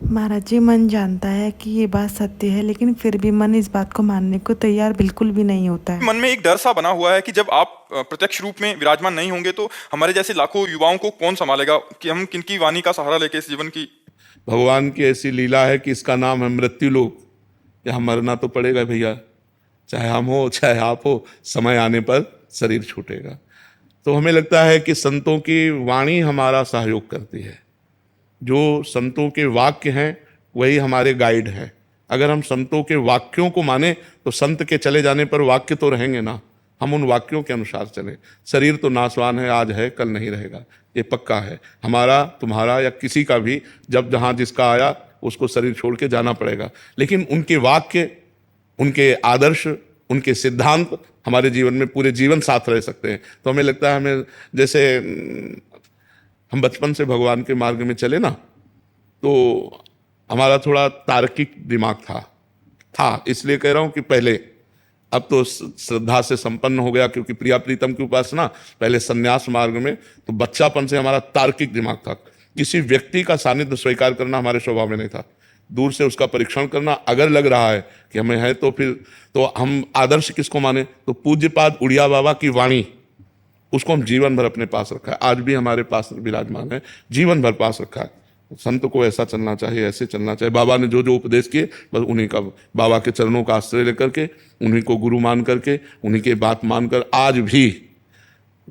महाराज जी, मन जानता है कि ये बात सत्य है, लेकिन फिर भी मन इस बात को मानने को तैयार बिल्कुल भी नहीं होता है। मन में एक डर सा बना हुआ है कि जब आप प्रत्यक्ष रूप में विराजमान नहीं होंगे तो हमारे जैसे लाखों युवाओं को कौन संभालेगा, कि हम किनकी वाणी का सहारा लेके इस जीवन की। भगवान की ऐसी लीला है कि इसका नाम है मृत्यु लोक। यहाँ मरना तो पड़ेगा भैया, चाहे हम हो चाहे आप हो, समय आने पर शरीर छूटेगा। तो हमें लगता है कि संतों की वाणी हमारा सहयोग करती है। जो संतों के वाक्य हैं वही हमारे गाइड हैं। अगर हम संतों के वाक्यों को माने तो संत के चले जाने पर वाक्य तो रहेंगे ना, हम उन वाक्यों के अनुसार चलें। शरीर तो नाशवान है, आज है कल नहीं रहेगा, ये पक्का है। हमारा तुम्हारा या किसी का भी जब जहाँ जिसका आया उसको शरीर छोड़ के जाना पड़ेगा। लेकिन उनके वाक्य, उनके आदर्श, उनके सिद्धांत हमारे जीवन में पूरे जीवन साथ रह सकते हैं। तो हमें लगता है, हमें जैसे हम बचपन से भगवान के मार्ग में चले ना, तो हमारा थोड़ा तार्किक दिमाग था इसलिए कह रहा हूं कि पहले, अब तो श्रद्धा से संपन्न हो गया क्योंकि प्रिया प्रीतम की उपासना। पहले संन्यास मार्ग में तो बच्चापन से हमारा तार्किक दिमाग था। किसी व्यक्ति का सानिध्य स्वीकार करना हमारे स्वभाव में नहीं था। दूर से उसका परीक्षण करना, अगर लग रहा है कि हमें है तो फिर तो हम आदर्श किसको माने, तो पूज्यपाद उड़िया बाबा की वाणी, उसको हम जीवन भर अपने पास रखा है। आज भी हमारे पास विराजमान है, जीवन भर पास रखा है। संत को ऐसा चलना चाहिए, ऐसे चलना चाहिए। बाबा ने जो जो उपदेश किए बस उन्हीं का, बाबा के चरणों का आश्रय लेकर के, उन्हीं को गुरु मान करके, उन्हीं के बात मानकर आज भी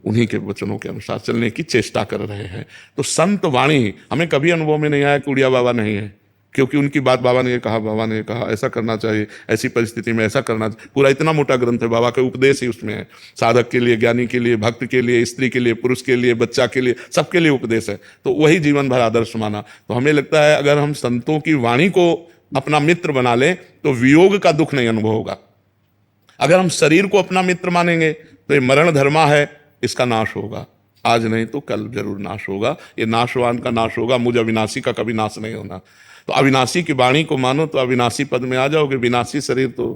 उन्हीं के वचनों के अनुसार चलने की चेष्टा कर रहे हैं। तो संत वाणी हमें कभी अनुभव में नहीं आया कि उड़िया बाबा नहीं है, क्योंकि उनकी बात बाबा ने ये कहा, बाबा ने ये कहा ऐसा करना चाहिए, ऐसी परिस्थिति में ऐसा करना चाहिए। पूरा इतना मोटा ग्रंथ है, बाबा का उपदेश ही उसमें है। साधक के लिए, ज्ञानी के लिए, भक्त के लिए, स्त्री के लिए, पुरुष के लिए, बच्चा के लिए, सबके लिए उपदेश है। तो वही जीवन भर आदर्श माना। तो हमें लगता है अगर हम संतों की वाणी को अपना मित्र बना लें तो वियोग का दुख नहीं अनुभव होगा। अगर हम शरीर को अपना मित्र मानेंगे तो ये मरण धर्मा है, इसका नाश होगा। आज नहीं तो कल जरूर नाश होगा। ये नाशवान का नाश होगा, मुझ अविनाशी का कभी नाश नहीं होना। तो अविनाशी की वाणी को मानो तो अविनाशी पद में आ जाओगे। विनाशी शरीर तो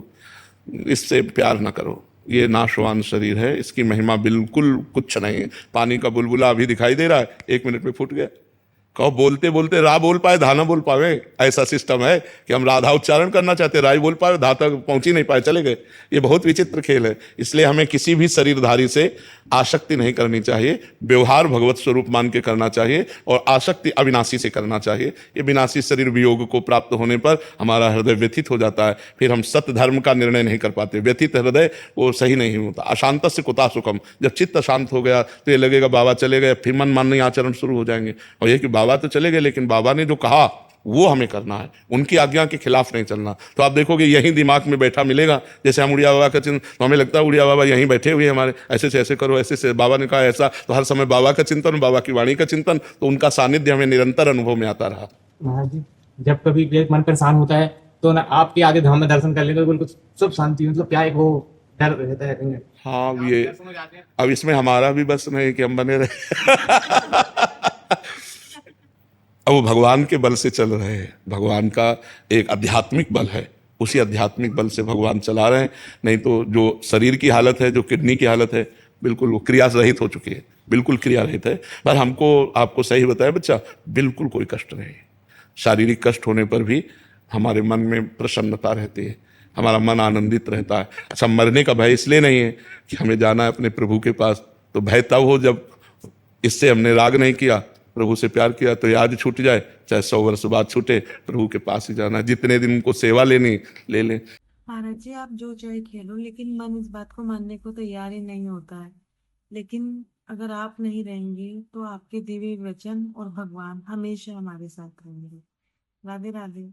इससे प्यार ना करो, ये नाशवान शरीर है, इसकी महिमा बिल्कुल कुछ नहीं है। पानी का बुलबुला अभी दिखाई दे रहा है, 1 मिनट में फूट गया। कहो बोलते बोलते रा बोल पाए धा ना बोल पावे, ऐसा सिस्टम है कि हम राधा उच्चारण करना चाहते, रा ही बोल पाए, धा तक पहुंच ही नहीं पाए, चले गए। ये बहुत विचित्र खेल है। इसलिए हमें किसी भी शरीरधारी से आसक्ति नहीं करनी चाहिए। व्यवहार भगवत स्वरूप मान के करना चाहिए और आसक्ति अविनाशी से करना चाहिए। ये विनाशी शरीर वियोग को प्राप्त होने पर हमारा हृदय व्यथित हो जाता है, फिर हम सत्य धर्म का निर्णय नहीं कर पाते। व्यथित हृदय वो सही नहीं होता। अशांत से कुता सुखम, जब चित्त शांत हो गया तो ये लगेगा बाबा चले गए, फिर मन माननीय आचरण शुरू हो जाएंगे। और ये कि बाबा तो चले गए लेकिन बाबा ने जो कहा वो हमें करना है, उनकी आज्ञा के खिलाफ नहीं चलना। तो आप देखोगे यही दिमाग में बैठा मिलेगा। जैसे हम उड़िया बाबा का चिंतन, तो हमें लगता है उड़िया बाबा यहीं बैठे हुए हमारे, ऐसे से ऐसे करो, ऐसे से बाबा ने कहा ऐसा, तो हर समय बाबा का चिंतन, बाबा की वाणी का चिंतन, तो उनका सानिध्य हमें निरंतर अनुभव में आता रहा। महाराज जी, जब कभी मन परेशान होता है तो ना आपके आगे धाम में दर्शन कर लेंगे तो बिल्कुल सब शांति, मतलब क्या एक वो डर रहता है कहीं। हाँ, आप ये दर्शन में जाते हैं। अब इसमें हमारा भी बस नहीं कि हम बने रहे। अब वो भगवान के बल से चल रहे हैं। भगवान का एक आध्यात्मिक बल है, उसी आध्यात्मिक बल से भगवान चला रहे हैं। नहीं तो जो शरीर की हालत है, जो किडनी की हालत है, बिल्कुल वो क्रिया रहित हो चुकी है, बिल्कुल क्रिया रहित है। पर हमको आपको सही बताया बच्चा, बिल्कुल कोई कष्ट नहीं। शारीरिक कष्ट होने पर भी हमारे मन में प्रसन्नता रहती है, हमारा मन आनंदित रहता है। अच्छा, मरने का भय इसलिए नहीं है कि हमें जाना है अपने प्रभु के पास। तो भय तब हो जब इससे हमने राग नहीं किया, प्रभु से प्यार किया, तो याद छूट जाए, चाहे 100 वर्ष बाद छूटे, प्रभु के पास ही जाना। जितने दिन उनको सेवा लेनी ले लें। महाराज जी, आप जो चाहे खेलो, लेकिन मन इस बात को मानने को तैयार ही नहीं होता है। लेकिन अगर आप नहीं रहेंगे तो आपके दिव्य वचन और भगवान हमेशा हमारे साथ रहेंगे। राधे राधे।